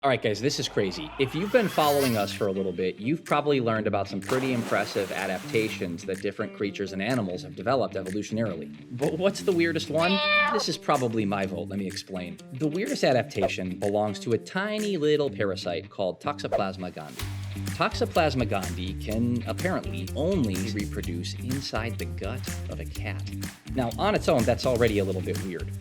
All right, guys, this is crazy. If you've been following us for a little bit, you've probably learned about some pretty impressive adaptations that different creatures and animals have developed evolutionarily. But what's the weirdest one? This is probably my vote. Let me explain. The weirdest adaptation belongs to a tiny little parasite called Toxoplasma gondii. Toxoplasma gondii can apparently only reproduce inside the gut of a cat. Now, on its own, that's already a little bit weird.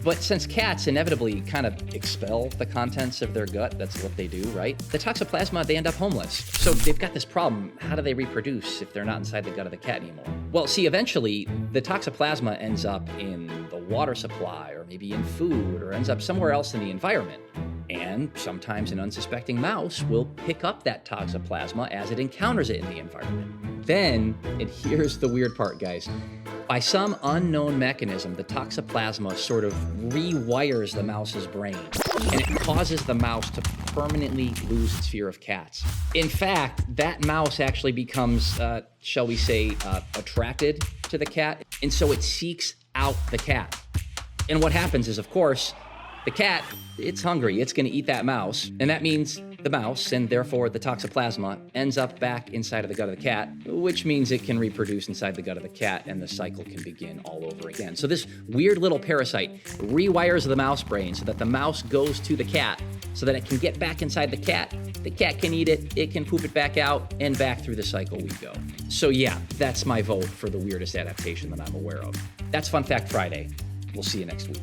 But since cats inevitably kind of expel the contents of their gut, that's what they do, right? The Toxoplasma, they end up homeless. So they've got this problem. How do they reproduce if they're not inside the gut of the cat anymore? Well, see, eventually, the Toxoplasma ends up in the water supply, or maybe in food, or ends up somewhere else in the environment. And sometimes an unsuspecting mouse will pick up that Toxoplasma as it encounters it in the environment. Then, and here's the weird part, guys, by some unknown mechanism, the Toxoplasma sort of rewires the mouse's brain, and it causes the mouse to permanently lose its fear of cats. In fact, that mouse actually becomes, shall we say, attracted to the cat, and so it seeks out the cat. And what happens is, of course, the cat, it's hungry, it's gonna eat that mouse, and that means the mouse, and therefore the Toxoplasma, ends up back inside of the gut of the cat, which means it can reproduce inside the gut of the cat, and the cycle can begin all over again. So this weird little parasite rewires the mouse brain so that the mouse goes to the cat, so that it can get back inside the cat can eat it can poop it back out, and back through the cycle we go. So yeah, that's my vote for the weirdest adaptation that I'm aware of. That's Fun Fact Friday. We'll see you next week.